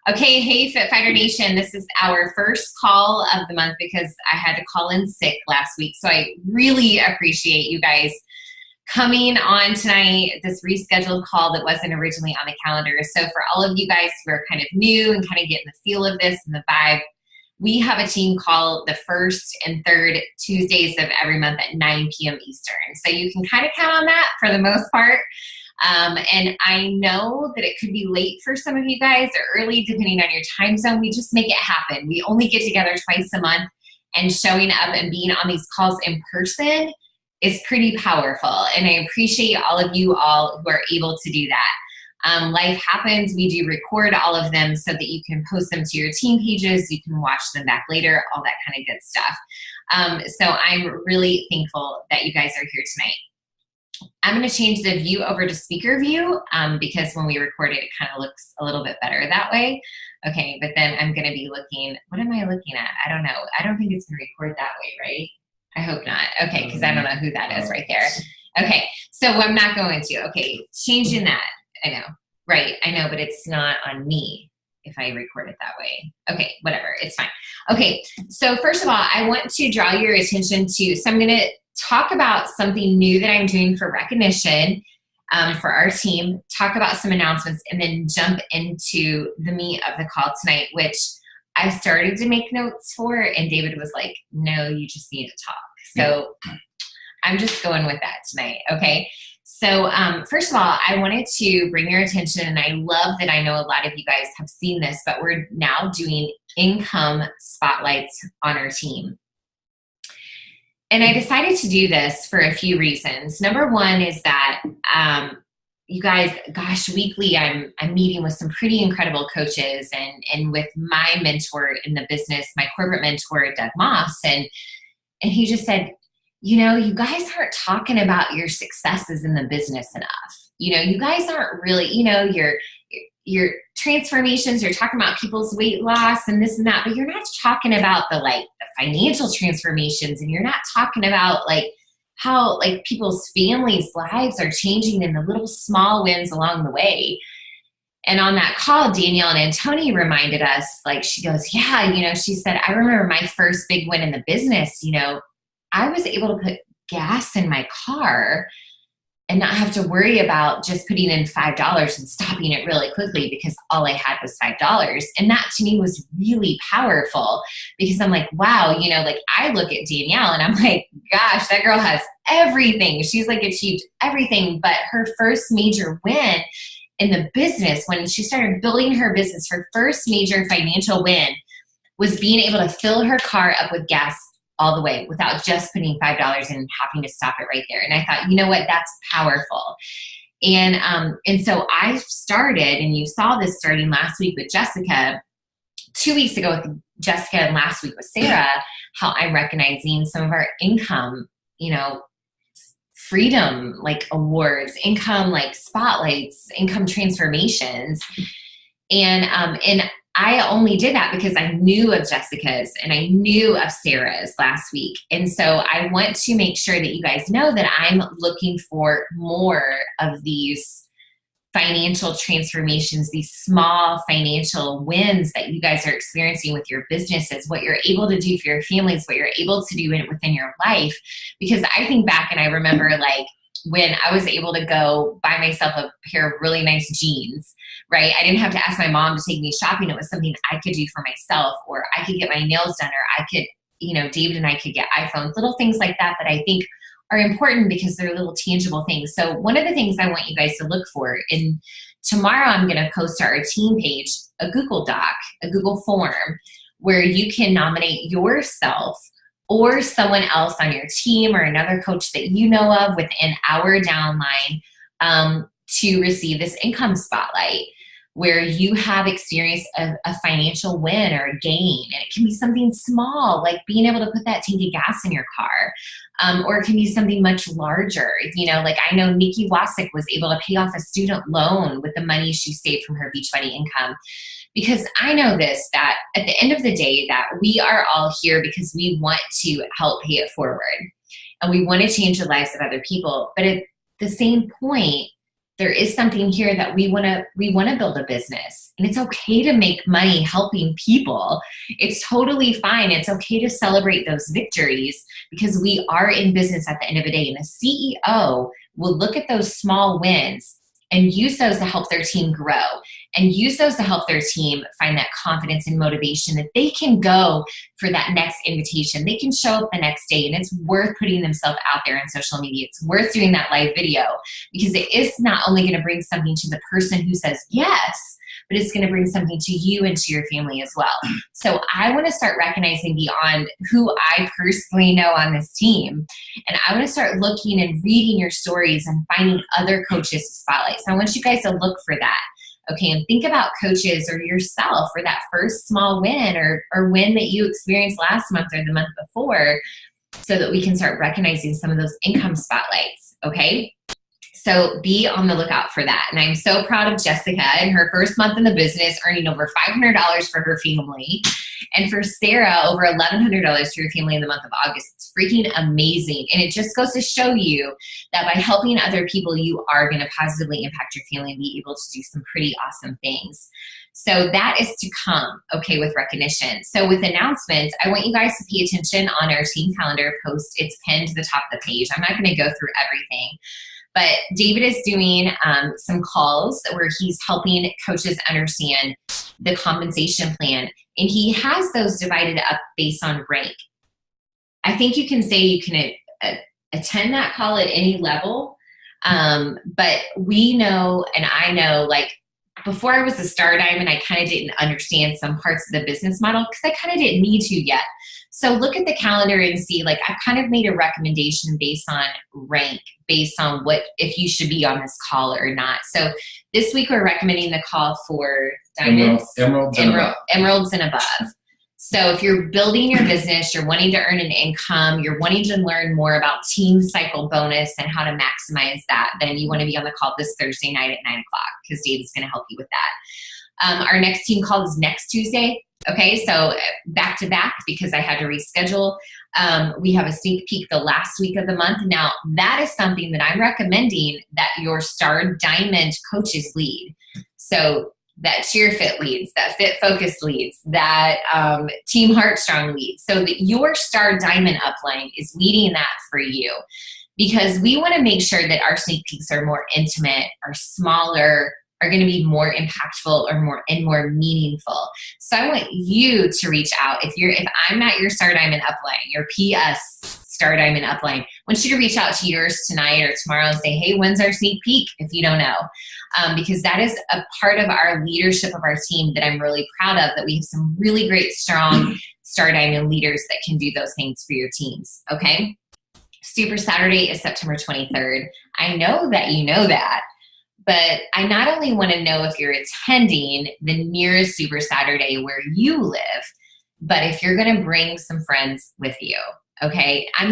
Okay, hey Fit Fighter Nation, this is our first call of the month because I had to call in sick last week. So I really appreciate you guys coming on tonight, this rescheduled call that wasn't originally on the calendar. So for all of you guys who are kind of new and kind of getting the feel of this and the vibe, we have a team call the first and third Tuesdays of every month at 9 p.m. Eastern. So you can kind of count on that for the most part. And I know that it could be late for some of you guys or early, depending on your time zone. We just make it happen. We only get together twice a month, and showing up and being on these calls in person is pretty powerful. And I appreciate all of you all who are able to do that. Life happens. We do record all of them so that you can post them to your team pages. You can watch them back later, all that kind of good stuff. So I'm really thankful that you guys are here tonight. I'm going to change the view over to speaker view because when we record it, it kind of looks a little bit better that way. Okay, but then I'm going to be looking, what am I looking at? I don't know. I don't think it's going to record that way, right? I hope not. Okay, because I don't know who that is right there. Okay, so I'm not going to. Okay, changing that. I know. Right, I know, but it's not on me if I record it that way. Okay, whatever. It's fine. Okay, so first of all, I want to draw your attention to, so I'm going to talk about something new that I'm doing for recognition for our team, talk about some announcements, and then jump into the meat of the call tonight, which I started to make notes for, and David was like, no, you just need to talk. So I'm just going with that tonight, okay? So first of all, I wanted to bring your attention, and I love that I know a lot of you guys have seen this, but we're now doing income spotlights on our team. And I decided to do this for a few reasons. Number one is that you guys, gosh, weekly I'm meeting with some pretty incredible coaches and with my mentor in the business, my corporate mentor, Doug Moss. And he just said, you know, you guys aren't talking about your successes in the business enough. You know, you guys aren't really, you know, your transformations, you're talking about people's weight loss and this and that, but you're not talking about the financial transformations, and you're not talking about how people's families' lives are changing in the little small wins along the way. And on that call, Danielle and Antoni reminded us, she goes, yeah, you know, she said, I remember my first big win in the business, you know, I was able to put gas in my car and not have to worry about just putting in $5 and stopping it really quickly because all I had was $5. And that to me was really powerful because I'm like, wow, you know, I look at Danielle and I'm like, gosh, that girl has everything. She's achieved everything. But her first major win in the business, when she started building her business, her first major financial win was being able to fill her car up with gas all the way without just putting $5 and having to stop it right there. And I thought, you know what, that's powerful. And so I started, and you saw this starting last week with Jessica, 2 weeks ago with Jessica, and last week with Sarah, how I'm recognizing some of our income, you know, freedom awards, income spotlights, income transformations. And I only did that because I knew of Jessica's and I knew of Sarah's last week. And so I want to make sure that you guys know that I'm looking for more of these financial transformations, these small financial wins that you guys are experiencing with your businesses, what you're able to do for your families, what you're able to do within your life. Because I think back and I remember when I was able to go buy myself a pair of really nice jeans, right? I didn't have to ask my mom to take me shopping. It was something I could do for myself, or I could get my nails done, or I could, you know, David and I could get iPhones, little things like that that I think are important because they're little tangible things. So one of the things I want you guys to look for, and tomorrow I'm going to post to our team page a Google Doc, a Google form, where you can nominate yourself or someone else on your team or another coach that you know of within our downline to receive this income spotlight, where you have experienced a financial win or a gain. And it can be something small, like being able to put that tank of gas in your car, or it can be something much larger. You know, I know Nikki Wasik was able to pay off a student loan with the money she saved from her Beachbody income. Because I know this, that at the end of the day, that we are all here because we want to help pay it forward. And we want to change the lives of other people. But at the same point, there is something here that we want to build a business, and it's okay to make money helping people. It's totally fine. It's okay to celebrate those victories, because we are in business at the end of the day, and the CEO will look at those small wins and use those to help their team grow, and use those to help their team find that confidence and motivation that they can go for that next invitation. They can show up the next day, and it's worth putting themselves out there on social media. It's worth doing that live video, because it is not only going to bring something to the person who says yes, but it's going to bring something to you and to your family as well. So I want to start recognizing beyond who I personally know on this team. And I want to start looking and reading your stories and finding other coaches to spotlight. So I want you guys to look for that. Okay, and think about coaches or yourself for that first small win or win that you experienced last month or the month before, so that we can start recognizing some of those income spotlights, okay? So be on the lookout for that. And I'm so proud of Jessica in her first month in the business, earning over $500 for her family. And for Sarah, over $1,100 to her family in the month of August. It's freaking amazing. And it just goes to show you that by helping other people, you are going to positively impact your family and be able to do some pretty awesome things. So that is to come, okay, with recognition. So with announcements, I want you guys to pay attention on our team calendar post. It's pinned to the top of the page. I'm not going to go through everything. But David is doing some calls where he's helping coaches understand the compensation plan. And he has those divided up based on rank. I think you can say you can attend that call at any level. But we know, and I know, like, before I was a Star Diamond, I kind of didn't understand some parts of the business model because I kind of didn't need to yet. So look at the calendar and see, like, I've kind of made a recommendation based on rank, based on what, if you should be on this call or not. So this week we're recommending the call for diamonds, emeralds and above. So if you're building your business, you're wanting to earn an income, you're wanting to learn more about team cycle bonus and how to maximize that, then you want to be on the call this Thursday night at 9 o'clock, because David's going to help you with that. Our next team call is next Tuesday. Okay, so back to back, because I had to reschedule. We have a sneak peek the last week of the month. Now, that is something that I'm recommending that your Star Diamond coaches lead. So that Cheer Fit leads, that Fit Focus leads, that Team Heartstrong leads. So that your Star Diamond upline is leading that for you, because we want to make sure that our sneak peeks are more intimate, are smaller, are going to be more impactful or more meaningful. So I want you to reach out. If I'm not your Star Diamond upline, your PS Star Diamond upline, I want you to reach out to yours tonight or tomorrow and say, hey, when's our sneak peek? If you don't know, because that is a part of our leadership of our team that I'm really proud of, that we have some really great, strong Star Diamond leaders that can do those things for your teams. Okay. Super Saturday is September 23rd. I know that you know that. But I not only want to know if you're attending the nearest Super Saturday where you live, but if you're going to bring some friends with you, okay? I'm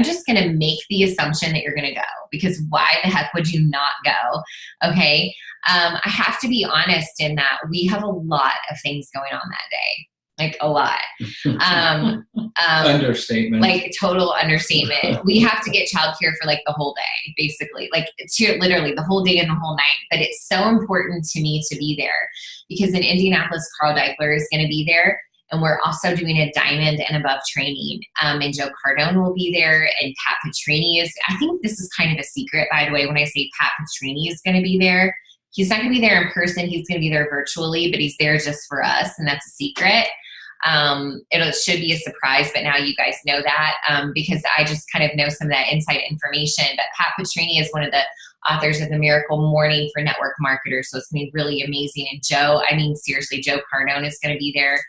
just going to make the assumption that you're going to go, because why the heck would you not go, okay? I have to be honest in that we have a lot of things going on that day. Like a lot. Understatement. Like total understatement. We have to get childcare for like the whole day, basically. Like literally the whole day and the whole night. But it's so important to me to be there, because in Indianapolis, Carl Deichler is going to be there. And we're also doing a diamond and above training. And Joe Cardone will be there. And Pat Petrini is, I think this is kind of a secret, by the way, when I say Pat Petrini is going to be there. He's not going to be there in person. He's going to be there virtually, but he's there just for us. And that's a secret. It should be a surprise, but now you guys know that, because I just kind of know some of that inside information. But Pat Petrini is one of the authors of The Miracle Morning for Network Marketers. So it's going to be really amazing. And Joe Cardone is going to be there.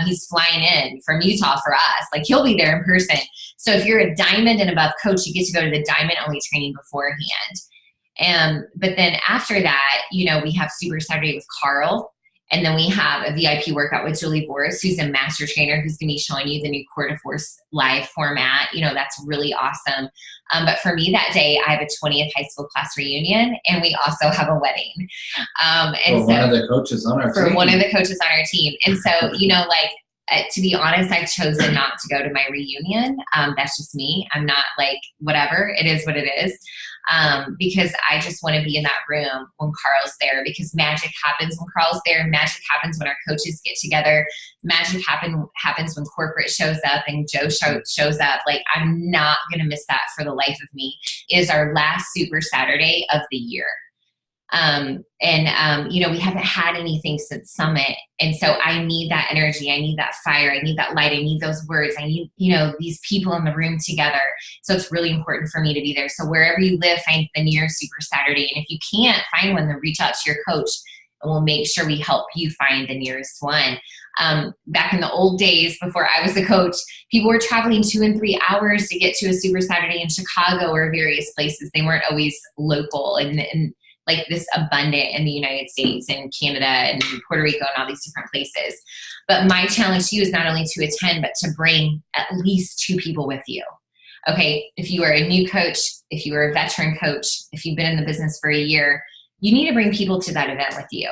He's flying in from Utah for us. Like, he'll be there in person. So if you're a diamond and above coach, you get to go to the diamond only training beforehand. But then after that, we have Super Saturday with Carl. And then we have a VIP workout with Julie Boris, who's a master trainer, who's going to be showing you the new Core to Force live format. That's really awesome. But for me that day, I have a 20th high school class reunion, and we also have a wedding. One of the coaches on our team. For one of the coaches on our team. And so, to be honest, I've chosen not to go to my reunion. That's just me. I'm not like, whatever. It is what it is. because I just want to be in that room when Carl's there, because magic happens when Carl's there. Magic happens when our coaches get together. Magic happens when corporate shows up and Joe shows up. Like, I'm not going to miss that for the life of me. It is our last Super Saturday of the year. We haven't had anything since Summit. And so I need that energy. I need that fire. I need that light. I need those words. I need, these people in the room together. So it's really important for me to be there. So wherever you live, find the nearest Super Saturday. And if you can't find one, then reach out to your coach and we'll make sure we help you find the nearest one. Back in the old days, before I was a coach, people were traveling 2 and 3 hours to get to a Super Saturday in Chicago or various places. They weren't always local and like this abundant in the United States and Canada and Puerto Rico and all these different places. But my challenge to you is not only to attend, but to bring at least 2 people with you. Okay, if you are a new coach, if you are a veteran coach, if you've been in the business for a year, you need to bring people to that event with you,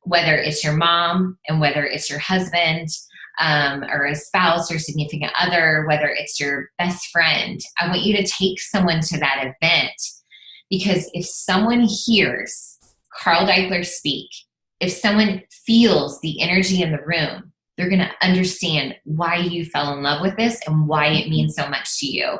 whether it's your mom and whether it's your husband or a spouse or significant other, whether it's your best friend. I want you to take someone to that event. Because if someone hears Carl Deichler speak, if someone feels the energy in the room, they're going to understand why you fell in love with this and why it means so much to you.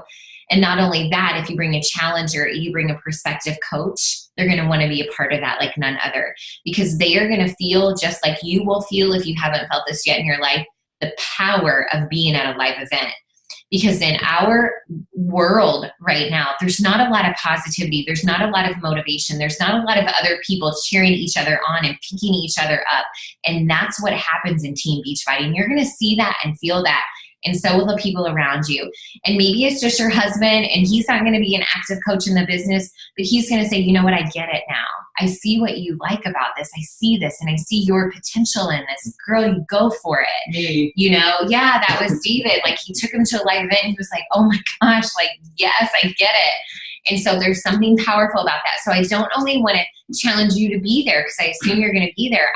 And not only that, if you bring a challenger, you bring a prospective coach, they're going to want to be a part of that like none other. Because they are going to feel just like you will feel if you haven't felt this yet in your life, the power of being at a live event. Because in our world right now, there's not a lot of positivity. There's not a lot of motivation. There's not a lot of other people cheering each other on and picking each other up. And that's what happens in Team Beachbody. And you're going to see that and feel that. And so will the people around you. And maybe it's just your husband and he's not going to be an active coach in the business, but he's going to say, you know what, I get it now. I see what you like about this. I see this and I see your potential in this. Girl, you go for it. Me. Yeah, that was David. Like, he took him to a live event and he was like, oh my gosh, like, yes, I get it. And so there's something powerful about that. So I don't only want to challenge you to be there because I assume you're going to be there.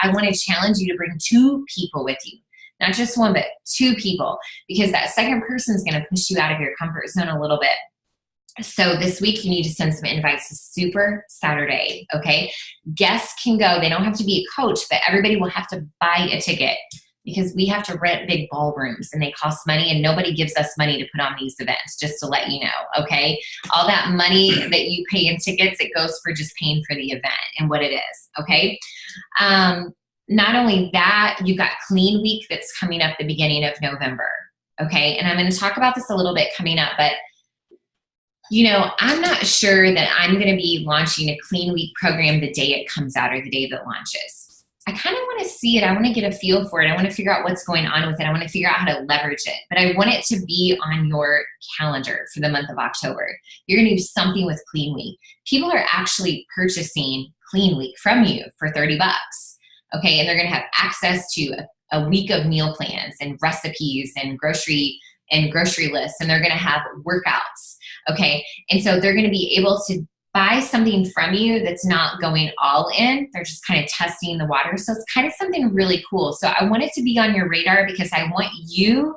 I want to challenge you to bring 2 people with you. Not just 1, but 2 people, because that second person is going to push you out of your comfort zone a little bit. So this week you need to send some invites to Super Saturday, okay? Guests can go. They don't have to be a coach, but everybody will have to buy a ticket because we have to rent big ballrooms and they cost money and nobody gives us money to put on these events, just to let you know, okay? All that money that you pay in tickets, it goes for just paying for the event and what it is, okay? Not only that, you've got Clean Week that's coming up the beginning of November, okay? And I'm going to talk about this a little bit coming up, but I'm not sure that I'm going to be launching a Clean Week program the day it comes out or the day that it launches. I kind of want to see it. I want to get a feel for it. I want to figure out what's going on with it. I want to figure out how to leverage it. But I want it to be on your calendar for the month of October. You're going to do something with Clean Week. People are actually purchasing Clean Week from you for $30. Okay, and they're going to have access to a week of meal plans and recipes and grocery lists, and they're going to have workouts. Okay, and so they're going to be able to buy something from you that's not going all in. They're just kind of testing the water. So it's kind of something really cool. So I want it to be on your radar because I want you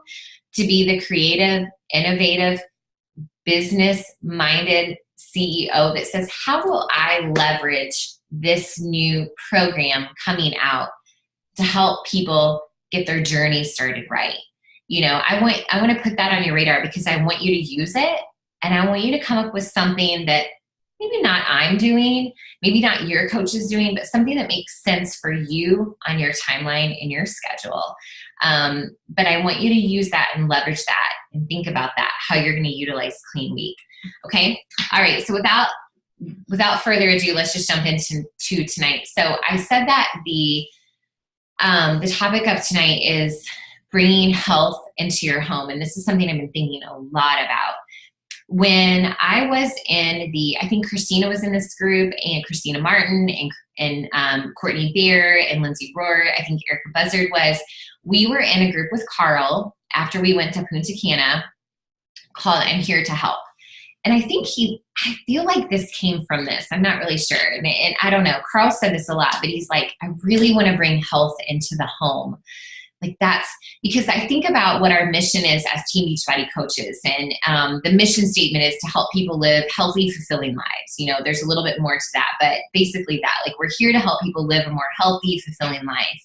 to be the creative, innovative, business-minded CEO that says, how will I leverage this new program coming out to help people get their journey started right? I want to put that on your radar because I want you to use it and I want you to come up with something that maybe not I'm doing, maybe not your coach is doing, but something that makes sense for you on your timeline and your schedule. But I want you to use that and leverage that and think about that, how you're going to utilize Clean Week. Okay. All right. So without further ado, let's just jump into tonight. So I said that the topic of tonight is bringing health into your home. And this is something I've been thinking a lot about. When I was I think Christina was in this group, and Christina Martin and Courtney Beer and Lindsay Rohr, I think Erica Buzzard we were in a group with Carl after we went to Punta Cana called I'm Here to Help. And I think I feel like this came from this. I'm not really sure. And I don't know. Carl said this a lot, but he's like, I really want to bring health into the home. Like that's because I think about what our mission is as Team Beachbody coaches. And the mission statement is to help people live healthy, fulfilling lives. You know, there's a little bit more to that, but basically that, like, we're here to help people live a more healthy, fulfilling life.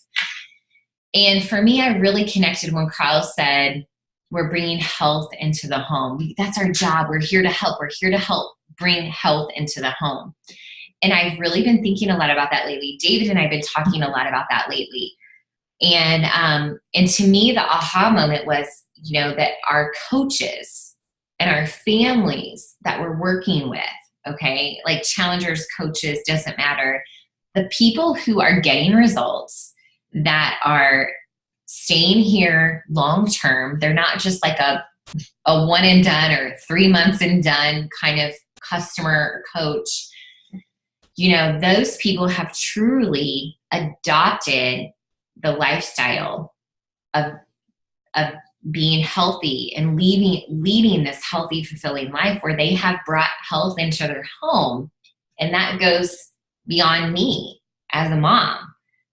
And for me, I really connected when Carl said, we're bringing health into the home. That's our job. We're here to help. We're here to help bring health into the home. And I've really been thinking a lot about that lately. David and I have been talking a lot about that lately. And to me, the aha moment was, you know, that our coaches and our families that we're working with, okay, like challengers, coaches, doesn't matter. The people who are getting results, that are staying here long-term, they're not just like a one and done or 3 months and done kind of customer or coach. You know, those people have truly adopted the lifestyle of being healthy and leading this healthy, fulfilling life where they have brought health into their home. And that goes beyond me as a mom,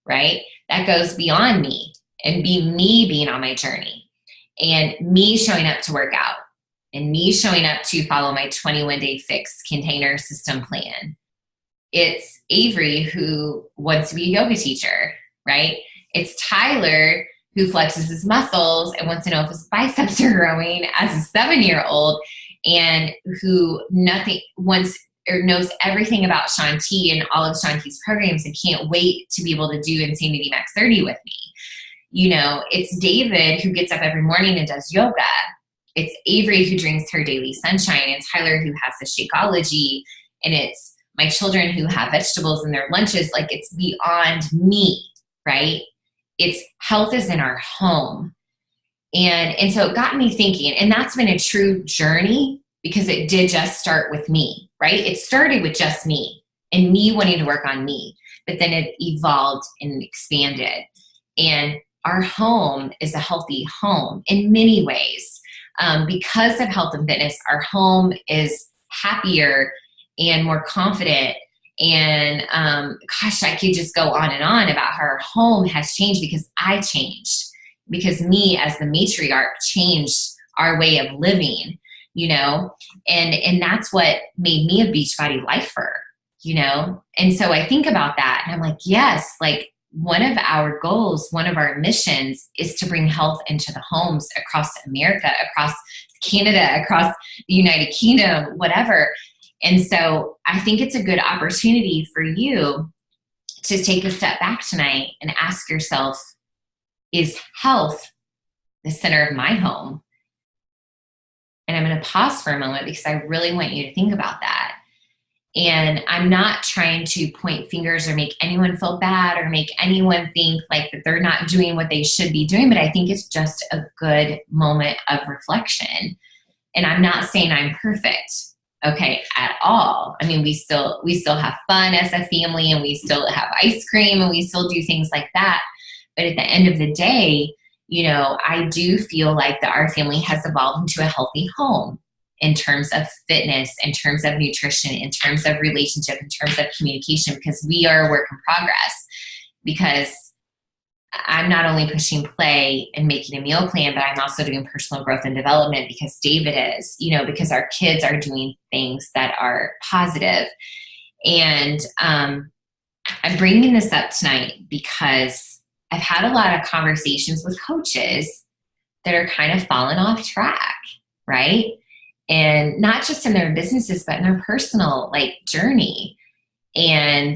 right? That goes beyond me and me being on my journey and me showing up to work out and me showing up to follow my 21-day fixed container system plan. It's Avery who wants to be a yoga teacher, right? It's Tyler who flexes his muscles and wants to know if his biceps are growing as a 7-year-old, and who knows everything about Shanti and all of Shanti's programs and can't wait to be able to do Insanity Max 30 with me. You know, it's David who gets up every morning and does yoga. It's Avery who drinks her daily sunshine, and Tyler who has the Shakeology, and it's my children who have vegetables in their lunches. Like, it's beyond me, right? It's health is in our home. And so it got me thinking, and that's been a true journey because it did just start with me, right? It started with just me and me wanting to work on me, but then it evolved and expanded. And our home is a healthy home in many ways. Because of health and fitness, our home is happier and more confident. And gosh, I could just go on and on about how our home has changed because I changed, because me as the matriarch changed our way of living, you know, and that's what made me a Beachbody lifer, you know. And so I think about that and I'm like, yes, like one of our goals, one of our missions is to bring health into the homes across America, across Canada, across the United Kingdom, whatever. And so I think it's a good opportunity for you to take a step back tonight and ask yourself, is health the center of my home? And I'm going to pause for a moment because I really want you to think about that. And I'm not trying to point fingers or make anyone feel bad or make anyone think like that they're not doing what they should be doing, but I think it's just a good moment of reflection. And I'm not saying I'm perfect, okay, at all. I mean, we still have fun as a family, and we still have ice cream, and we still do things like that. But at the end of the day, you know, I do feel like that our family has evolved into a healthy home in terms of fitness, in terms of nutrition, in terms of relationship, in terms of communication, because we are a work in progress. Because I'm not only pushing play and making a meal plan, but I'm also doing personal growth and development because David is, you know, because our kids are doing things that are positive. And I'm bringing this up tonight because I've had a lot of conversations with coaches that are kind of falling off track, right? And not just in their businesses, but in their personal like journey. And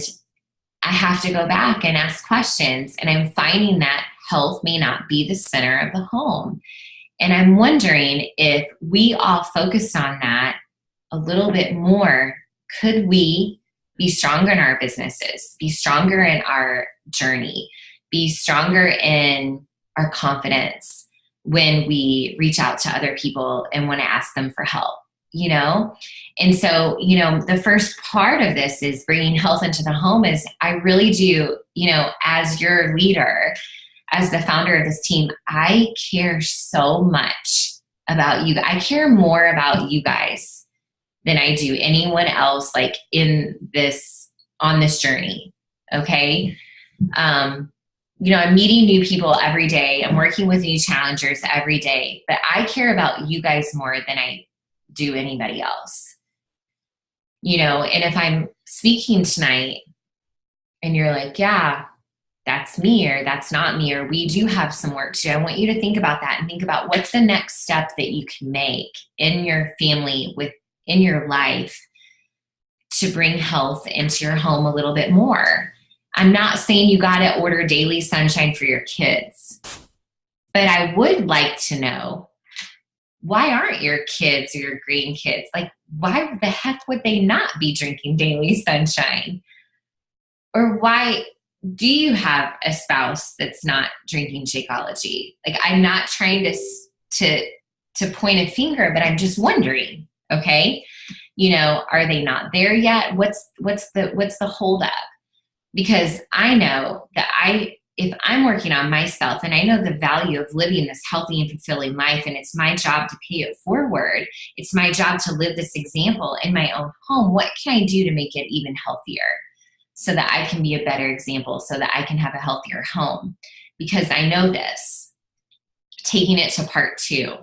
I have to go back and ask questions, and I'm finding that health may not be the center of the home. And I'm wondering if we all focused on that a little bit more, could we be stronger in our businesses, be stronger in our journey, be stronger in our confidence when we reach out to other people and want to ask them for help, you know? And so, you know, the first part of this is bringing health into the home is I really do, you know, as your leader, as the founder of this team, I care so much about you. I care more about you guys than I do anyone else, like on this journey. Okay. I'm meeting new people every day. I'm working with new challengers every day, but I care about you guys more than I do anybody else. And if I'm speaking tonight and you're like, yeah, that's me, or that's not me, or we do have some work to do, I want you to think about that and think about what's the next step that you can make in your family, in your life, to bring health into your home a little bit more. I'm not saying you got to order daily sunshine for your kids, but I would like to know, why aren't your kids or your grandkids, like, why the heck would they not be drinking daily sunshine? Or why do you have a spouse that's not drinking Shakeology? Like, I'm not trying to point a finger, but I'm just wondering, okay? Are they not there yet? What's the holdup? Because I know that if I'm working on myself and I know the value of living this healthy and fulfilling life, and it's my job to pay it forward, it's my job to live this example in my own home, what can I do to make it even healthier so that I can be a better example, so that I can have a healthier home? Because I know this, taking it to part 2,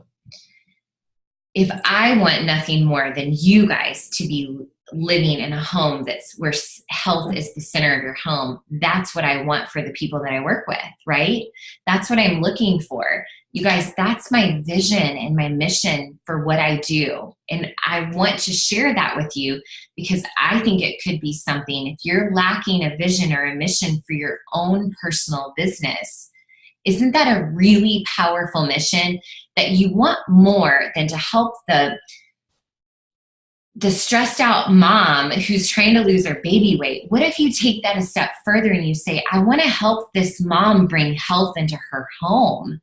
if I want nothing more than you guys to be living in a home where health is the center of your home, that's what I want for the people that I work with, right? That's what I'm looking for. You guys, that's my vision and my mission for what I do. And I want to share that with you because I think it could be something. If you're lacking a vision or a mission for your own personal business, isn't that a really powerful mission that you want more than to help the stressed out mom who's trying to lose her baby weight? What if you take that a step further and you say, I want to help this mom bring health into her home?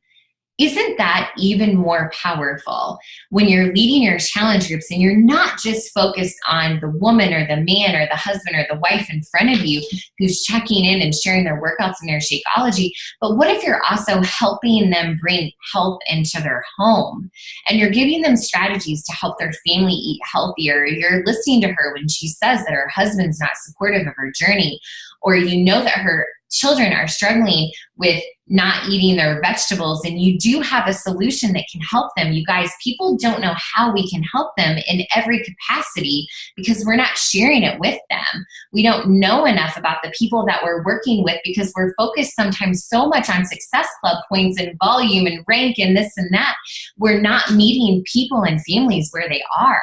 Isn't that even more powerful when you're leading your challenge groups and you're not just focused on the woman or the man or the husband or the wife in front of you who's checking in and sharing their workouts and their Shakeology, but what if you're also helping them bring health into their home, and you're giving them strategies to help their family eat healthier? You're listening to her when she says that her husband's not supportive of her journey, or that her children are struggling with not eating their vegetables, and you do have a solution that can help them. You guys, people don't know how we can help them in every capacity because we're not sharing it with them. We don't know enough about the people that we're working with because we're focused sometimes so much on Success Club points and volume and rank and this and that. We're not meeting people and families where they are.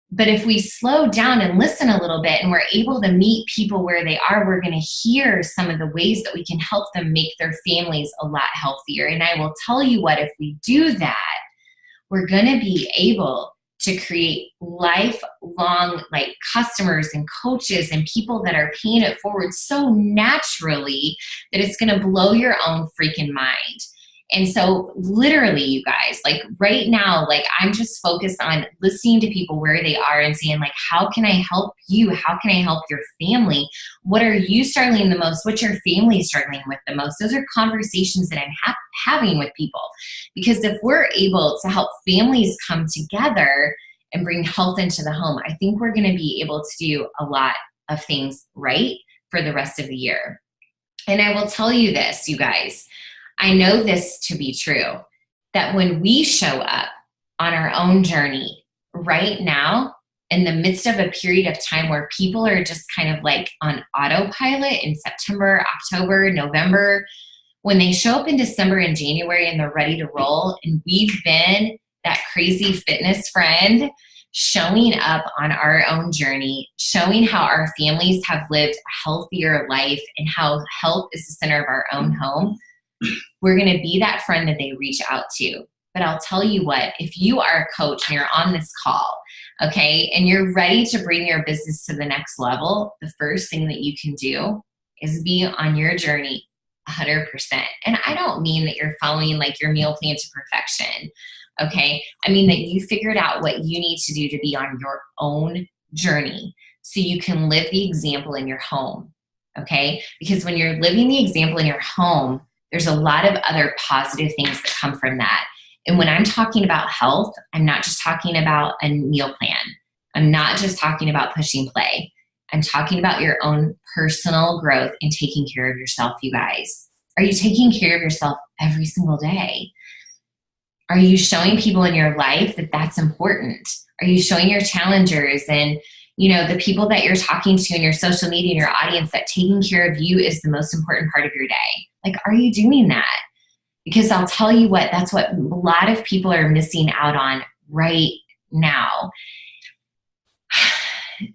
But if we slow down and listen a little bit and we're able to meet people where they are, we're going to hear some of the ways that we can help them make their families a lot healthier. And I will tell you what, if we do that, we're going to be able to create lifelong customers and coaches and people that are paying it forward so naturally that it's going to blow your own freaking mind. And so literally, you guys, right now, I'm just focused on listening to people where they are and saying, how can I help you? How can I help your family? What are you struggling the most? What's your family struggling with the most? Those are conversations that I'm having with people. Because if we're able to help families come together and bring health into the home, I think we're going to be able to do a lot of things right for the rest of the year. And I will tell you this, you guys, I know this to be true, that when we show up on our own journey right now, in the midst of a period of time where people are just kind of on autopilot in September, October, November, when they show up in December and January and they're ready to roll, and we've been that crazy fitness friend showing up on our own journey, showing how our families have lived a healthier life and how health is the center of our own home, we're going to be that friend that they reach out to. But I'll tell you what, if you are a coach and you're on this call, okay, and you're ready to bring your business to the next level, the first thing that you can do is be on your journey 100%. And I don't mean that you're following your meal plan to perfection, okay? I mean that you figured out what you need to do to be on your own journey so you can live the example in your home, okay? Because when you're living the example in your home, there's a lot of other positive things that come from that. And when I'm talking about health, I'm not just talking about a meal plan. I'm not just talking about pushing play. I'm talking about your own personal growth and taking care of yourself, you guys. Are you taking care of yourself every single day? Are you showing people in your life that that's important? Are you showing your challengers and, the people that you're talking to in your social media and your audience that taking care of you is the most important part of your day? Like, are you doing that? Because I'll tell you what, that's what a lot of people are missing out on right now.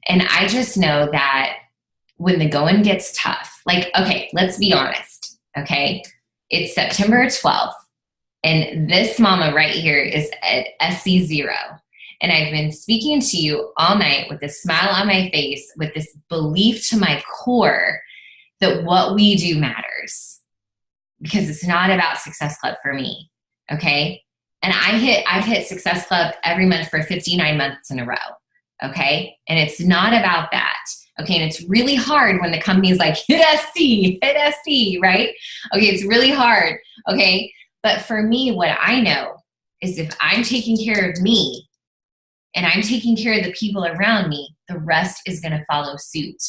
And I just know that when the going gets tough, like, okay, let's be honest, okay? It's September 12th, and this mama right here is at SC0. And I've been speaking to you all night with a smile on my face, with this belief to my core that what we do matters. Because it's not about Success Club for me, okay? And I've hit Success Club every month for 59 months in a row, okay? And it's not about that, okay? And it's really hard when the company's like, hit SC, right? Okay, it's really hard, okay? But for me, what I know is if I'm taking care of me and I'm taking care of the people around me, the rest is going to follow suit,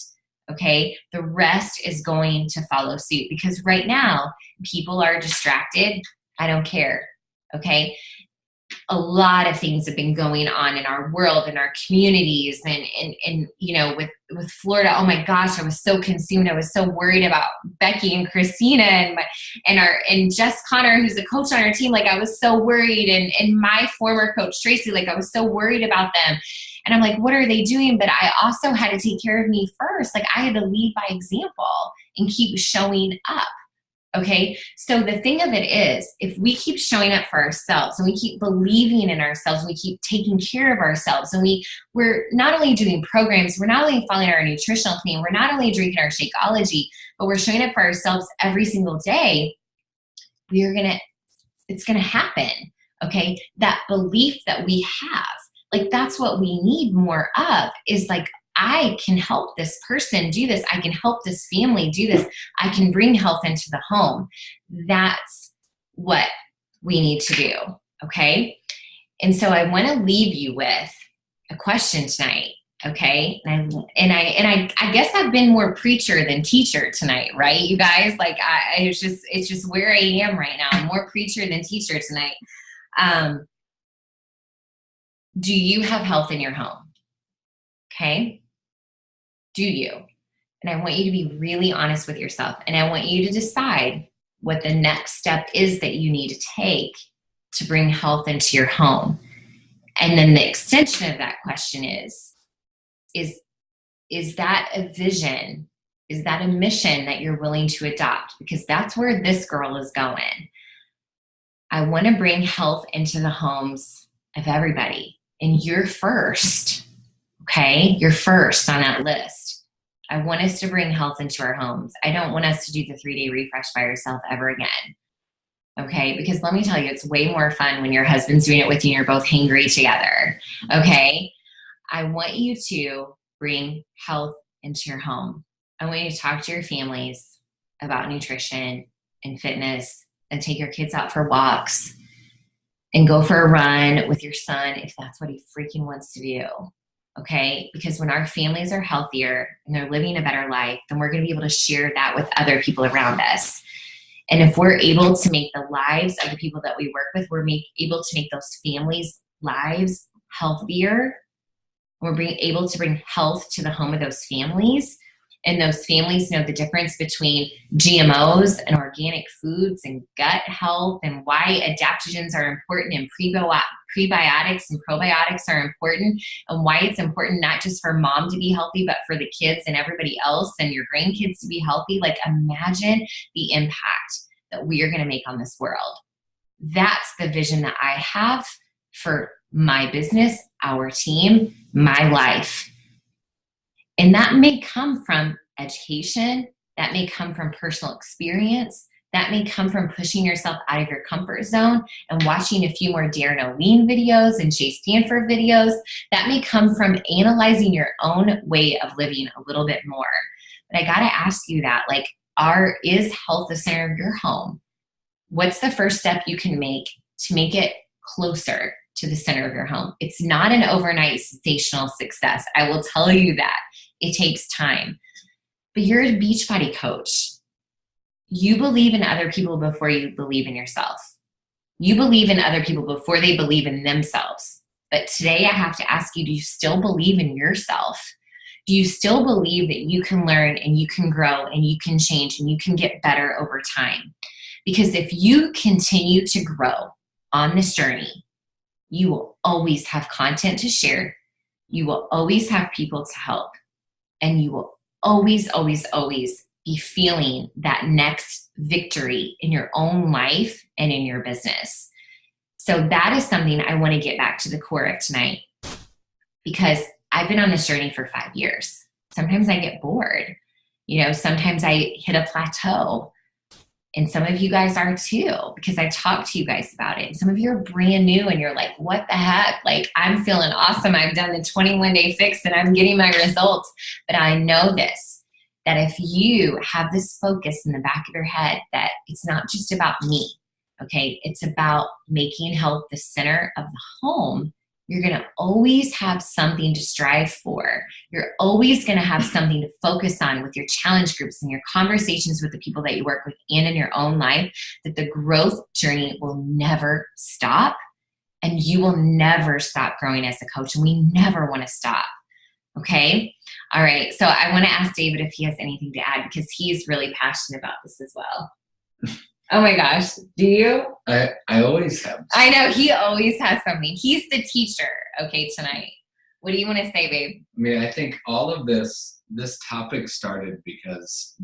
okay? The rest is going to follow suit because right now, people are distracted. I don't care, okay? A lot of things have been going on in our world, in our communities, and with Florida. Oh my gosh, I was so consumed. I was so worried about Becky and Christina and Jess Connor, who's a coach on our team. Like, I was so worried, and my former coach Tracy, like, I was so worried about them. And I'm like, what are they doing? But I also had to take care of me first. Like, I had to lead by example and keep showing up. Okay, so the thing of it is, if we keep showing up for ourselves and we keep believing in ourselves and we keep taking care of ourselves and we're not only doing programs, we're not only following our nutritional plan, we're not only drinking our Shakeology, but we're showing up for ourselves every single day, it's gonna happen, okay? That belief that we have, like, that's what we need more of, is like, I can help this person do this. I can help this family do this. I can bring health into the home. That's what we need to do, okay? And so I want to leave you with a question tonight, okay? And I guess I've been more preacher than teacher tonight, right, you guys? Like, it's just where I am right now. I'm more preacher than teacher tonight. Do you have health in your home? Okay? Do you? And I want you to be really honest with yourself. And I want you to decide what the next step is that you need to take to bring health into your home. And then the extension of that question is that a vision? Is that a mission that you're willing to adopt? Because that's where this girl is going. I want to bring health into the homes of everybody. And you're first. Okay, you're first on that list. I want us to bring health into our homes. I don't want us to do the 3-day refresh by yourself ever again. Okay, because let me tell you, it's way more fun when your husband's doing it with you and you're both hangry together. Okay, I want you to bring health into your home. I want you to talk to your families about nutrition and fitness and take your kids out for walks and go for a run with your son if that's what he freaking wants to do. Okay, because when our families are healthier and they're living a better life, then we're going to be able to share that with other people around us. And if we're able to make the lives of the people that we work with, we're able to make those families' lives healthier. We're able to bring health to the home of those families. And those families know the difference between GMOs and organic foods and gut health and why adaptogens are important and prebiotics and probiotics are important and why it's important not just for mom to be healthy, but for the kids and everybody else and your grandkids to be healthy. Like, imagine the impact that we are going to make on this world. That's the vision that I have for my business, our team, my life. And that may come from education, that may come from personal experience, that may come from pushing yourself out of your comfort zone and watching a few more Darren O'Lean videos and Jay Stanford videos. That may come from analyzing your own way of living a little bit more. But I gotta ask you that, like, is health the center of your home? What's the first step you can make to make it closer to the center of your home? It's not an overnight sensational success. I will tell you that. It takes time. But you're a Beachbody coach. you believe in other people before you believe in yourself. You believe in other people before they believe in themselves. But today I have to ask you, do you still believe in yourself? Do you still believe that you can learn and you can grow and you can change and you can get better over time? Because if you continue to grow on this journey, you will always have content to share. You will always have people to help. And you will always, always, always be feeling that next victory in your own life and in your business. So that is something I want to get back to the core of tonight, because I've been on this journey for 5 years. Sometimes I get bored. Sometimes I hit a plateau. And some of you guys are too, because I talked to you guys about it. And some of you are brand new and you're like, what the heck? Like, I'm feeling awesome. I've done the 21-day fix and I'm getting my results. But I know this, that if you have this focus in the back of your head that it's not just about me, okay? It's about making health the center of the home. You're going to always have something to strive for. You're always going to have something to focus on with your challenge groups and your conversations with the people that you work with and in your own life, that the growth journey will never stop, and you will never stop growing as a coach, and we never want to stop. Okay? All right. So I want to ask David if he has anything to add, because he's really passionate about this as well. Oh my gosh. Do you? I always have. I know. He always has something. He's the teacher. Okay, tonight. What do you want to say, babe? I mean, I think all of this topic started because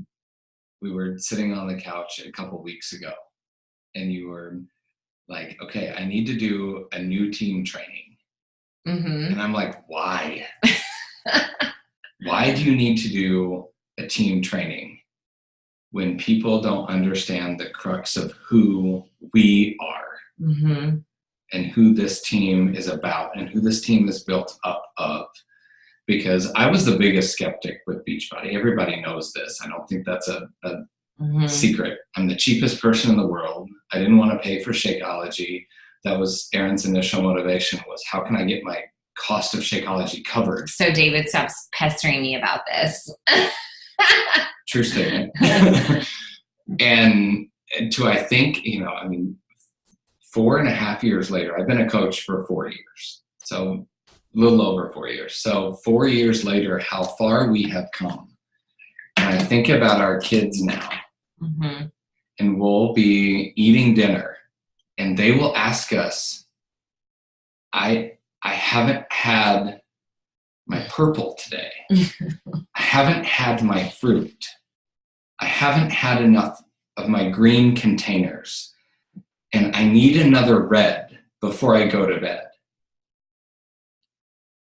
we were sitting on the couch a couple weeks ago and you were like, okay, I need to do a new team training. Mm-hmm. And I'm like, why? Why do you need to do a team training when people don't understand the crux of who we are, mm-hmm. and who this team is about and who this team is built up of? Because I was the biggest skeptic with Beachbody. Everybody knows this. I don't think that's a mm-hmm. secret. I'm the cheapest person in the world. I didn't want to pay for Shakeology. That was Aaron's initial motivation, was how can I get my cost of Shakeology covered? So David stops pestering me about this. True statement. and to, I think, 4.5 years later, I've been a coach for 4 years. So a little over 4 years. So 4 years later, how far we have come. And I think about our kids now, mm-hmm. and we'll be eating dinner and they will ask us, I haven't had my purple today. I haven't had my fruit. I haven't had enough of my green containers. And I need another red before I go to bed.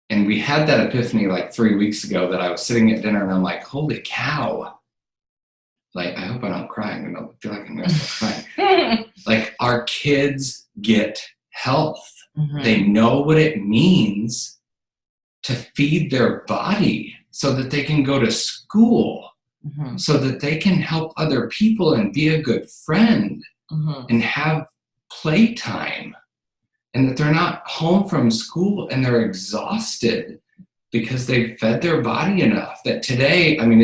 And we had that epiphany like 3 weeks ago, that I was sitting at dinner and I'm like, holy cow. Like, I hope I don't cry. I don't feel like I'm going to cry. Like, our kids get health. Mm-hmm. They know what it means to feed their body so that they can go to school, mm-hmm. so that they can help other people and be a good friend, mm-hmm. and have playtime, and that they're not home from school and they're exhausted because they've fed their body enough. That today, I'm in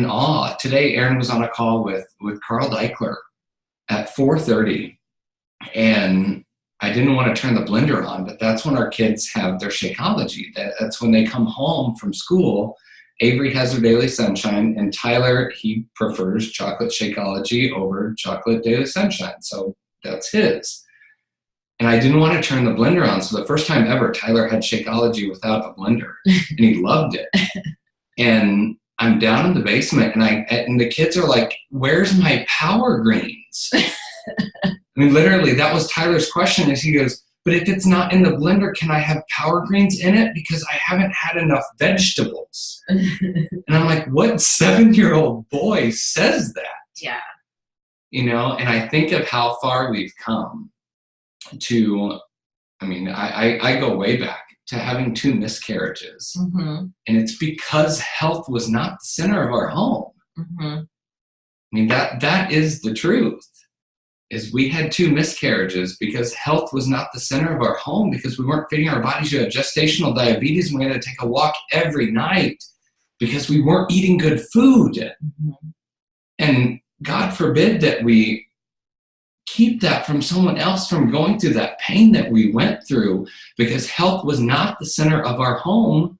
awe. Today, Aaron was on a call with Carl Deichler at 4:30, and I didn't want to turn the blender on, but that's when our kids have their Shakeology. That's when they come home from school. Avery has her Daily Sunshine, and Tyler, he prefers chocolate Shakeology over chocolate Daily Sunshine. So that's his. And I didn't want to turn the blender on. So the first time ever, Tyler had Shakeology without a blender, and he loved it. And I'm down in the basement, and the kids are like, where's my Power Greens? I mean, literally, that was Tyler's question. Is he goes, but if it's not in the blender, can I have Power Greens in it? Because I haven't had enough vegetables. And I'm like, what 7-year-old boy says that? Yeah. And I think of how far we've come to, I go way back to having 2 miscarriages. Mm-hmm. And it's because health was not the center of our home. Mm-hmm. That is the truth. Is we had 2 miscarriages because health was not the center of our home, because we weren't feeding our bodies. You had gestational diabetes, and we had to take a walk every night because we weren't eating good food. Mm-hmm. And God forbid that we keep that from someone else from going through that pain that we went through, because health was not the center of our home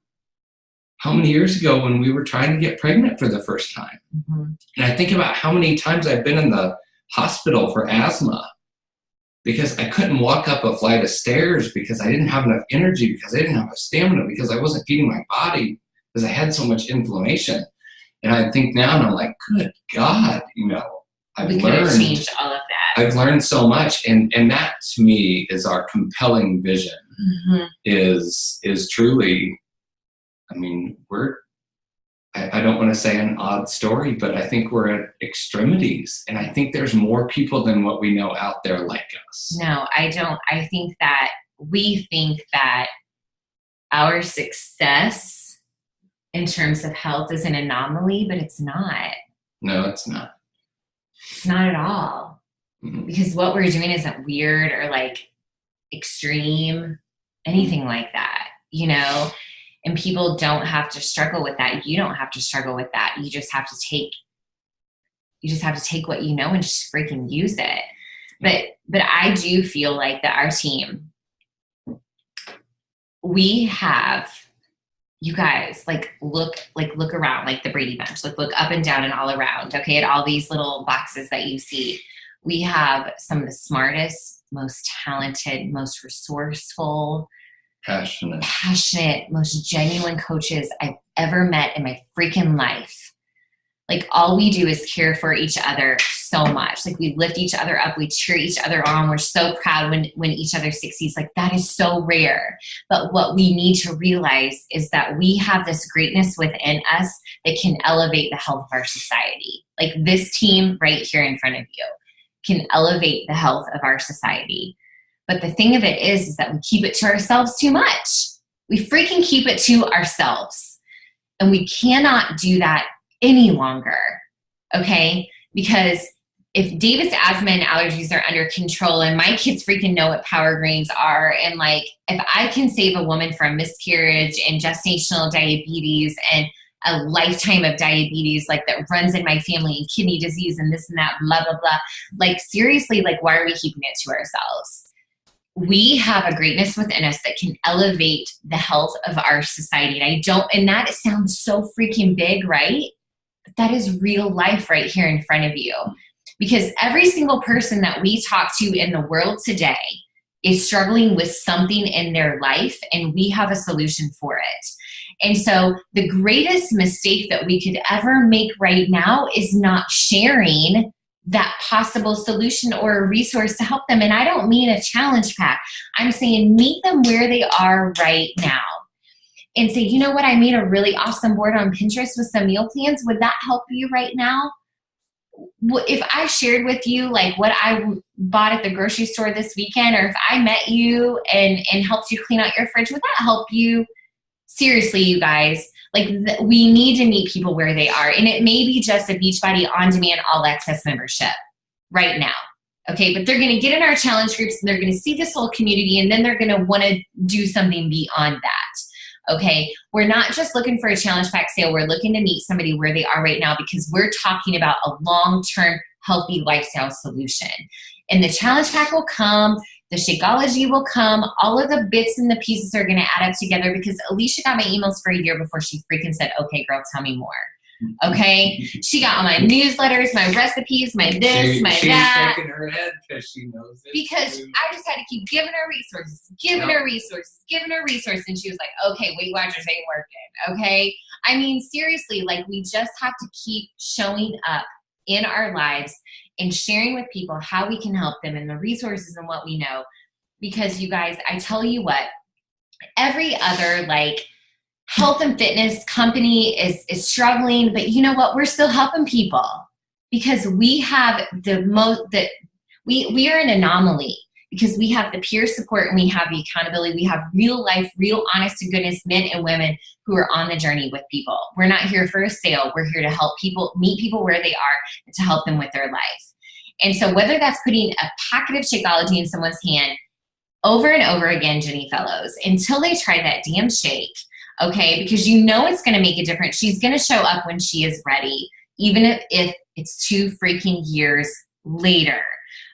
how many years ago when we were trying to get pregnant for the first time. Mm-hmm. And I think about how many times I've been in the hospital for asthma because I couldn't walk up a flight of stairs because I didn't have enough energy, because I didn't have enough stamina, because I wasn't feeding my body, because I had so much inflammation. And I think now, and I'm like, good God, I've learned, changed all of that. I've learned so much. And that to me is our compelling vision. Mm-hmm. is truly, I don't want to say an odd story, but I think we're at extremities. And I think there's more people than what we know out there like us. No, I don't. I think that we think that our success in terms of health is an anomaly, but it's not. No, it's not. It's not at all. Mm-hmm. Because what we're doing isn't weird or like extreme, anything like that, and people don't have to struggle with that. You don't have to struggle with that. You just have to take what you know and just freaking use it. But I do feel like that our team, we have, you guys, look around, like the Brady Bunch, look up and down and all around, okay, at all these little boxes that you see. We have some of the smartest, most talented, most resourceful, passionate, most genuine coaches I've ever met in my freaking life. All we do is care for each other so much. We lift each other up. We cheer each other on. We're so proud when each other succeeds. That is so rare. But what we need to realize is that we have this greatness within us that can elevate the health of our society. This team right here in front of you can elevate the health of our society. But the thing of it is that we keep it to ourselves too much. We freaking keep it to ourselves. And we cannot do that any longer, okay? Because if David's asthma and allergies are under control and my kids freaking know what power grains are, and if I can save a woman from miscarriage and gestational diabetes and a lifetime of diabetes that runs in my family, and kidney disease and this and that, blah, blah, blah. Seriously, why are we keeping it to ourselves? We have a greatness within us that can elevate the health of our society. And that sounds so freaking big, right? But that is real life right here in front of you. Because every single person that we talk to in the world today is struggling with something in their life, and we have a solution for it. And so the greatest mistake that we could ever make right now is not sharing that possible solution or a resource to help them. And I don't mean a challenge pack. I'm saying meet them where they are right now and say, you know what, I made a really awesome board on Pinterest with some meal plans. Would that help you right now? If I shared with you what I bought at the grocery store this weekend, or if I met you and helped you clean out your fridge, would that help you? Seriously, you guys, we need to meet people where they are. And it may be just a Beachbody on-demand all-access membership right now, okay? But they're going to get in our challenge groups, and they're going to see this whole community, and then they're going to want to do something beyond that, okay? We're not just looking for a challenge pack sale. We're looking to meet somebody where they are right now, because we're talking about a long-term healthy lifestyle solution. And the challenge pack will come. The Shakeology will come. All of the bits and the pieces are going to add up together, because Alicia got my emails for a year before she freaking said, okay, girl, tell me more. Okay? She got all my newsletters, my recipes, my this, my that. She's shaking her head because she knows it. Because I just had to keep giving her resources, giving her resources. And she was like, okay, Weight Watchers ain't working. Okay? Seriously, we just have to keep showing up in our lives and sharing with people how we can help them and the resources and what we know. Because you guys, I tell you what, every other health and fitness company is struggling, but you know what? We're still helping people, because we have we are an anomaly, because we have the peer support and we have the accountability. We have real life, real honest to goodness men and women who are on the journey with people. We're not here for a sale. We're here to help people, meet people where they are, and to help them with their life. And so whether that's putting a packet of Shakeology in someone's hand over and over again, Jenny Fellows, until they try that damn shake, okay, because you know it's going to make a difference. She's going to show up when she is ready. even if it's 2 freaking years later.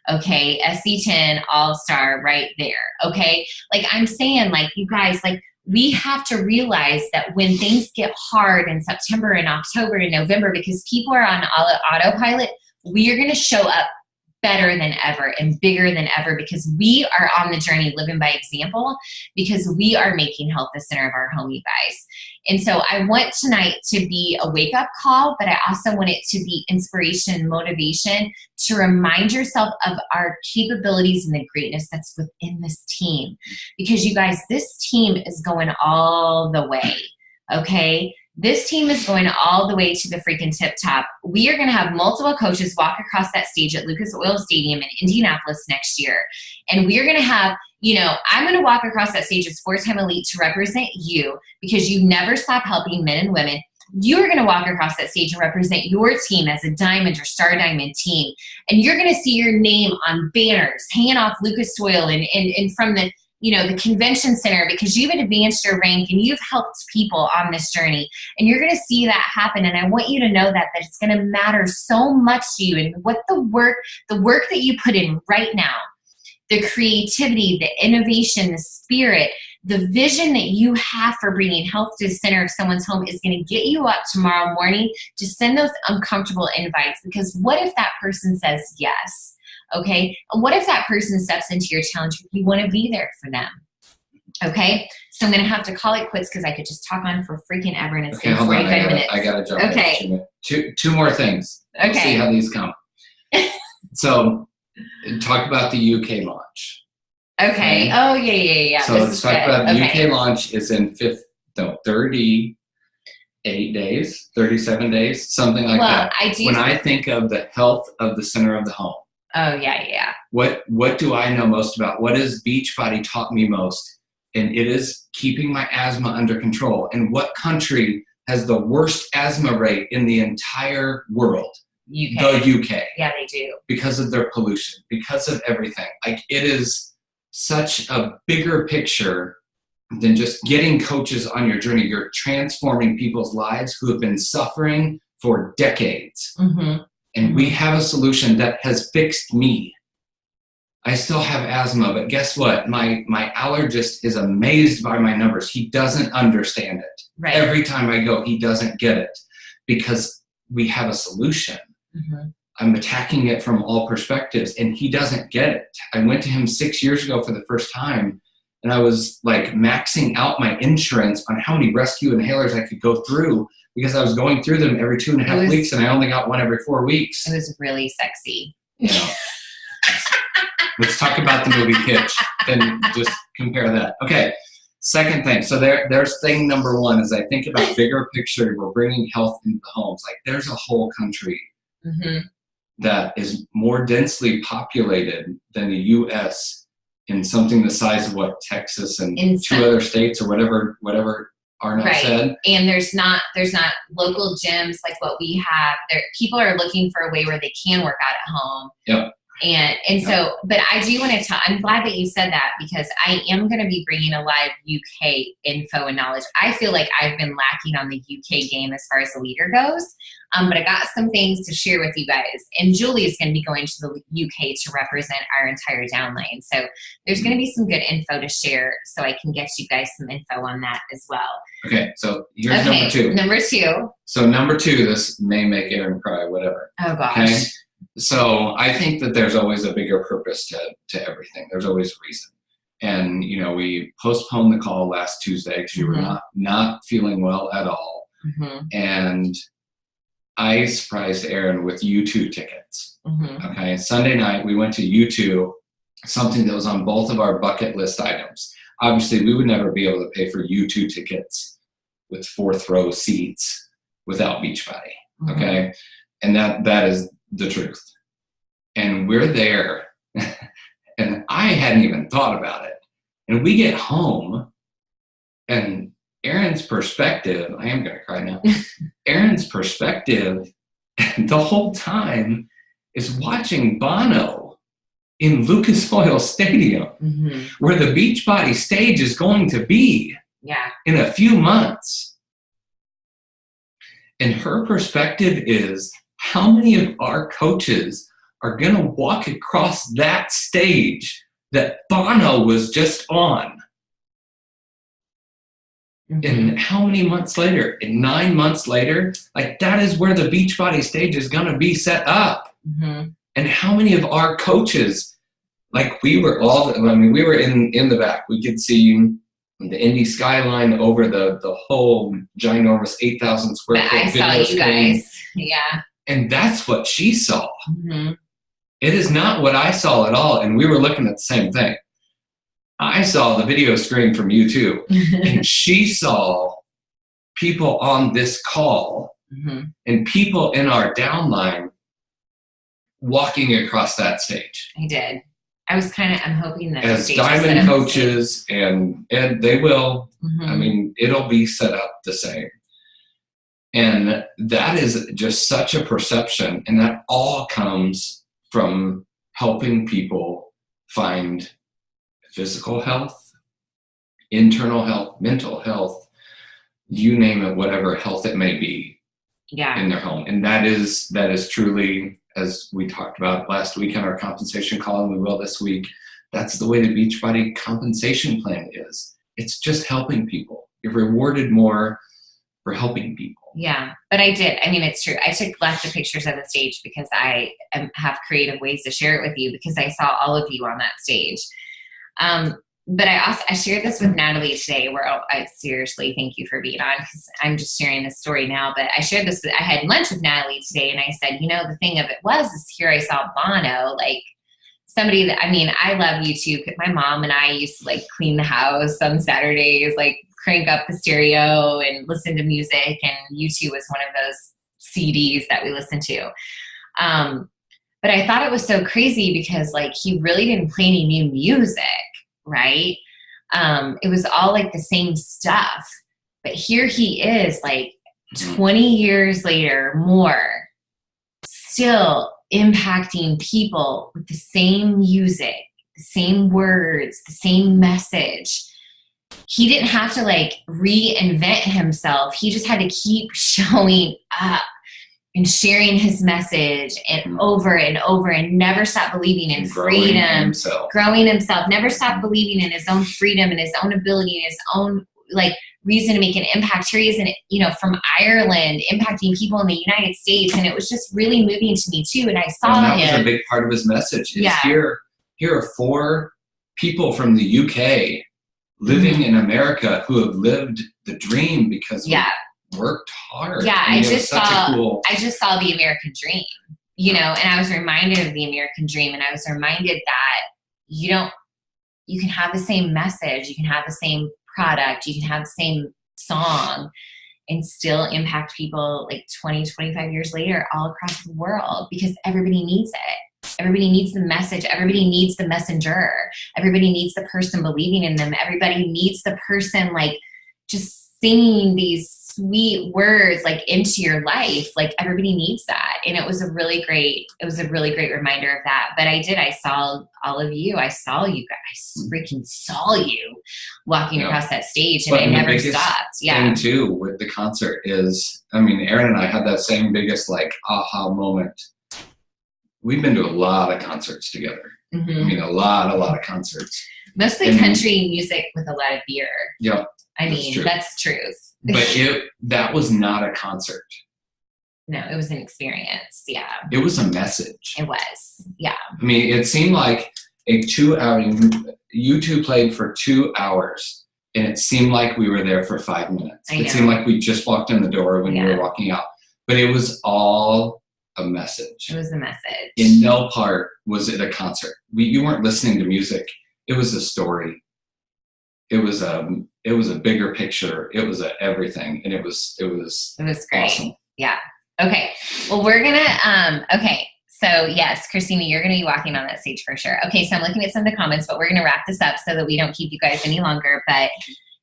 Okay, SC10 All-Star right there. Okay, like I'm saying, like you guys, like we have to realize that when things get hard in September and October and November, because people are on autopilot, we are going to show up better than ever and bigger than ever, because we are on the journey living by example, because we are making health the center of our home, you guys. And so I want tonight to be a wake-up call, but I also want it to be inspiration, motivation, to remind yourself of our capabilities and the greatness that's within this team. Because you guys, this team is going all the way, okay? This team is going all the way to the freaking tip top. We are going to have multiple coaches walk across that stage at Lucas Oil Stadium in Indianapolis next year. And we are going to have, you know, I'm going to walk across that stage as 4-time elite to represent you, because you never stop helping men and women. You're going to walk across that stage and represent your team as a diamond or star diamond team. And you're going to see your name on banners hanging off Lucas Oil and from the, you know, the convention center, because you've advanced your rank and you've helped people on this journey, and you're going to see that happen. And I want you to know that it's going to matter so much to you, and what the work that you put in right now, the creativity, the innovation, the spirit, the vision that you have for bringing health to the center of someone's home is going to get you up tomorrow morning to send those uncomfortable invites. Because what if that person says yes? Okay, and what if that person steps into your challenge? You want to be there for them. Okay, so I'm going to have to call it quits, because I could just talk on for freaking ever, and it's been 45 minutes. I got to jump in. Two more things. Okay. We'll see how these come. So, talk about the UK launch. Okay. Oh, yeah. So let's talk about the UK launch is in 38 days, 37 days, something like that. When I think of the health of the center of the home. Oh, yeah. What do I know most about? What has Beachbody taught me most? And it is keeping my asthma under control. And what country has the worst asthma rate in the entire world? UK. The UK. Yeah, they do. Because of their pollution, because of everything. Like, it is such a bigger picture than just getting coaches on your journey. You're transforming people's lives who have been suffering for decades. Mm-hmm. And we have a solution that has fixed me. I still have asthma, but guess what? My allergist is amazed by my numbers. He doesn't understand it. Right. Every time I go, he doesn't get it, because we have a solution. Mm-hmm. I'm attacking it from all perspectives, and he doesn't get it. I went to him 6 years ago for the first time, and I was like maxing out my insurance on how many rescue inhalers I could go through, because I was going through them every 2.5 weeks, and I only got one every 4 weeks. It was really sexy. You know, let's talk about the movie Pitch, then just compare that. Okay, second thing. So there's thing number one, is I think about bigger picture. We're bringing health into the homes. Like, there's a whole country that is more densely populated than the U.S. in something the size of what Texas and two other states or whatever. Arnold said. And there's not local gyms like what we have. People are looking for a way where they can work out at home. Yep. And so, but I do want to tell, I'm glad that you said that, because I am going to be bringing a lot of UK info and knowledge. I feel like I've been lacking on the UK game as far as the leader goes. But I got some things to share with you guys. And Julie is going to be going to the UK to represent our entire downline. So there's going to be some good info to share, so I can get you guys some info on that as well. Okay, so here's number two. Number two. So number two, this may make Aaron cry, whatever. Oh, gosh. Okay? So I think that there's always a bigger purpose to everything. There's always a reason. And, you know, we postponed the call last Tuesday because you were not feeling well at all. Mm-hmm. And I surprised Aaron with U2 tickets. Mm-hmm. Okay, Sunday night we went to U2, something that was on both of our bucket list items. Obviously, we would never be able to pay for U2 tickets with fourth row seats without Beachbody. Okay, and that is the truth. And we're there, and I hadn't even thought about it. And we get home, and Aaron's perspective, I am going to cry now. Aaron's perspective the whole time is watching Bono in Lucas Oil Stadium, where the Beachbody stage is going to be in a few months. And her perspective is, how many of our coaches are going to walk across that stage that Bono was just on? And how many months later? And 9 months later, like that is where the Beachbody stage is going to be set up. And how many of our coaches, like we were in the back. We could see the Indy skyline over the whole ginormous 8,000 square foot I saw you screen. guys. Yeah. And that's what she saw. It is not what I saw at all. And we were looking at the same thing. I saw the video screen from U2, and she saw people on this call and people in our downline walking across that stage. I did. I'm hoping that as diamond coaches, and they will. I mean, it'll be set up the same. And that is just such a perception, and that all comes from helping people find physical health, internal health, mental health, you name it, whatever health it may be in their home. And that is truly, as we talked about last week on our compensation call, and we will this week, that's the way the Beachbody compensation plan is. It's just helping people. You're rewarded more for helping people. Yeah, but I did. I mean, it's true. I took lots of pictures of the stage because I have creative ways to share it with you, because I saw all of you on that stage. But I shared this with Natalie today, where I seriously thank you for being on, because I'm just sharing this story now. But I shared this. I had lunch with Natalie today, and I said, the thing of it is here I saw Bono, like somebody that, I mean, I love U2. My mom and I used to like clean the house on Saturdays, like crank up the stereo and listen to music. And U2 was one of those CDs that we listened to. But I thought it was so crazy because like he really didn't play any new music, right? It was all like the same stuff. But here he is, like 20 years later, more, still impacting people with the same music, the same words, the same message. He didn't have to like reinvent himself. He just had to keep showing up and sharing his message and over and over, and never stop believing in freedom, growing himself, never stop believing in his own freedom and his own ability and his own like reason to make an impact. Here he is, from Ireland, impacting people in the United States. And it was just really moving to me too. And I saw that was a big part of his message. Here are 4 people from the UK living in America who have lived the dream because we worked hard. Yeah, I just saw the American dream, and I was reminded of the American dream, and I was reminded that you can have the same message, you can have the same product, you can have the same song, and still impact people like 20, 25 years later all across the world, because everybody needs it. Everybody needs the message. Everybody needs the messenger. Everybody needs the person believing in them. Everybody needs the person like just singing these sweet words like into your life. Like everybody needs that. And it was a really great reminder of that. But I saw all of you. I saw you guys, freaking saw you walking across that stage, and I never stopped. Thing too with the concert is, Aaron and I had that same biggest like aha moment. We've been to a lot of concerts together. A lot of concerts. Mostly country music with a lot of beer. Yeah. That's truth. But that was not a concert. No, it was an experience. Yeah. It was a message. It was. Yeah. It seemed like a 2-hour, U2 played for 2 hours, and it seemed like we were there for 5 minutes. It seemed like we just walked in the door when we were walking out. But it was all a message. It was a message. In no part was it a concert. You weren't listening to music. It was a story. It was a bigger picture. It was everything, and it was great. Awesome. Yeah. Okay. Well, we're gonna okay. So yes, Christina, you're gonna be walking on that stage for sure. Okay. So I'm looking at some of the comments, but we're gonna wrap this up so that we don't keep you guys any longer. But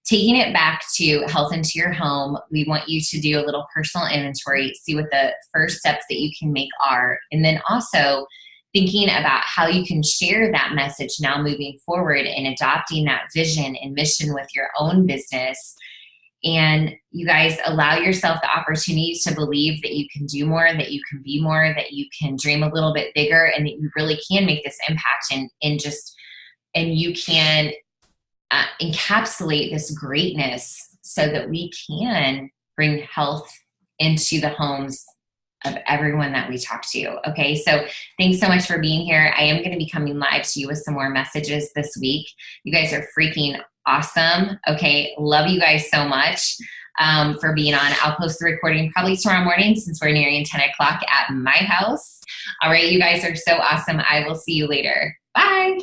taking it back to health into your home, we want you to do a little personal inventory, see what the first steps that you can make are, and then also thinking about how you can share that message now moving forward and adopting that vision and mission with your own business, And you guys allow yourself the opportunity to believe that you can do more, that you can be more, that you can dream a little bit bigger, and that you really can make this impact and you can encapsulate this greatness so that we can bring health into the homes of everyone that we talk to. Okay, so thanks so much for being here. I am going to be coming live to you with some more messages this week. You guys are freaking awesome. Okay, love you guys so much for being on. I'll post the recording probably tomorrow morning since we're nearing 10 o'clock at my house. All right, you guys are so awesome. I will see you later. Bye.